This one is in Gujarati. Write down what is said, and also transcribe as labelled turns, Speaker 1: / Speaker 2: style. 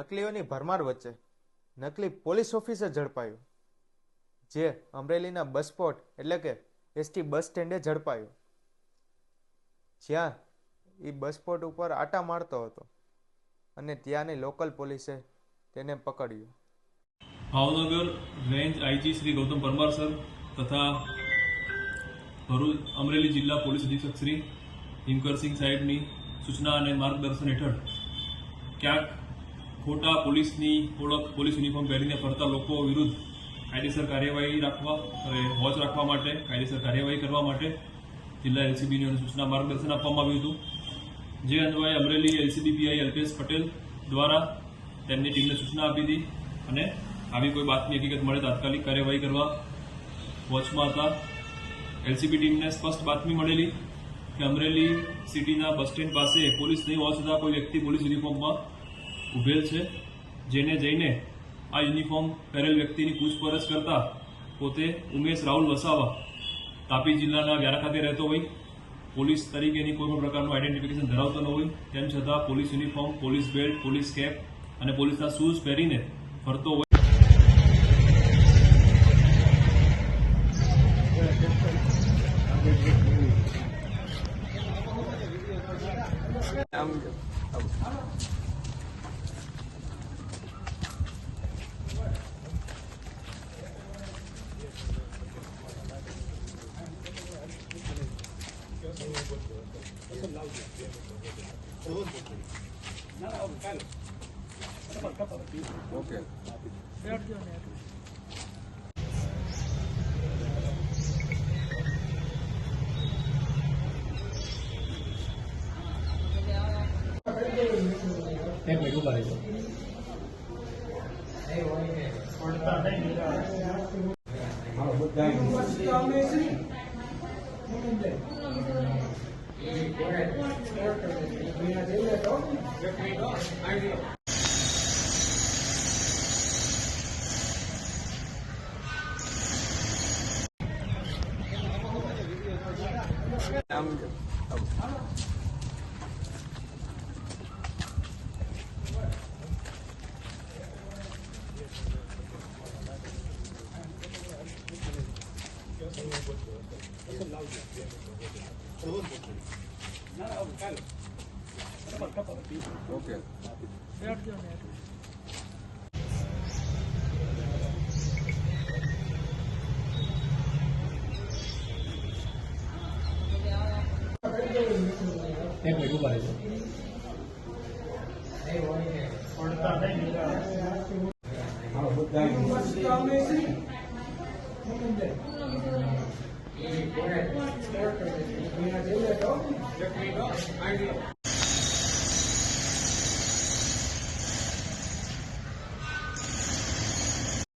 Speaker 1: નકલીઓની ભરમાર વચ્ચે નકલી પોલીસ ઓફિસર ઝડપાયું, જે અમરેલીના બસ સ્પોટ એટલે કે એસટી બસ સ્ટેન્ડે ઝડપાયું, જ્યાં એ બસ સ્પોટ ઉપર આટા મારતો હતો અને ત્યાંની લોકલ પોલીસે તેને પકડ્યો.
Speaker 2: Bhavnagar range IG Shri Gautam Parmar sir તથા ભરૂચ અમરેલી જિલ્લા પોલીસ અધિક્ષક શ્રી હિમકરસિંહ સાહેબની સૂચના અને માર્ગદર્શન હેઠળ ક્યાંક ખોટા પોલીસની ઓળખ, પોલીસ યુનિફોર્મ પહેરીને ફરતા લોકો વિરુદ્ધ કાયદેસર કાર્યવાહી વોચ રાખવા માટે, કાયદેસર કાર્યવાહી કરવા માટે જિલ્લા એલસીબીની સૂચના માર્ગદર્શન આપવામાં આવ્યું હતું. જે અન્વયે અમરેલી એલસીબી પીઆઈ અલ્પેશ પટેલ દ્વારા તેમની ટીમને સૂચના આપી હતી અને આવી કોઈ બાતમી હકીકત મળે તાત્કાલિક કાર્યવાહી કરવા વોચમાં હતા. એલસીબી ટીમને સ્પષ્ટ બાતમી મળેલી કે અમરેલી સિટીના બસ સ્ટેન્ડ પાસે પોલીસ નહીં હોવા છતાં કોઈ વ્યક્તિ પોલીસ યુનિફોર્મમાં ઉભેલ છે, જેને જઈને આ યુનિફોર્મ પહેરેલ વ્યક્તિની પૂછપરછ કરતા પોતે ઉમેશ રાહુલ વસાવા તાપી જિલ્લાના વ્યારા ખાતે રહેતો હોય, પોલીસ તરીકેની કોઈ પણ પ્રકારનું આઈડેન્ટિફિકેશન ધરાવતો ન હોય, તેમ છતાં police uniform, police belt, police cap અને પોલીસના શૂઝ પહેરીને ફરતો હોય.
Speaker 1: ઓકે.
Speaker 3: એક મિનિટ ઉભા રહેજો.
Speaker 1: ઓકે.
Speaker 3: એક મિનિટ ઉભા રહેજો.
Speaker 4: Thank you.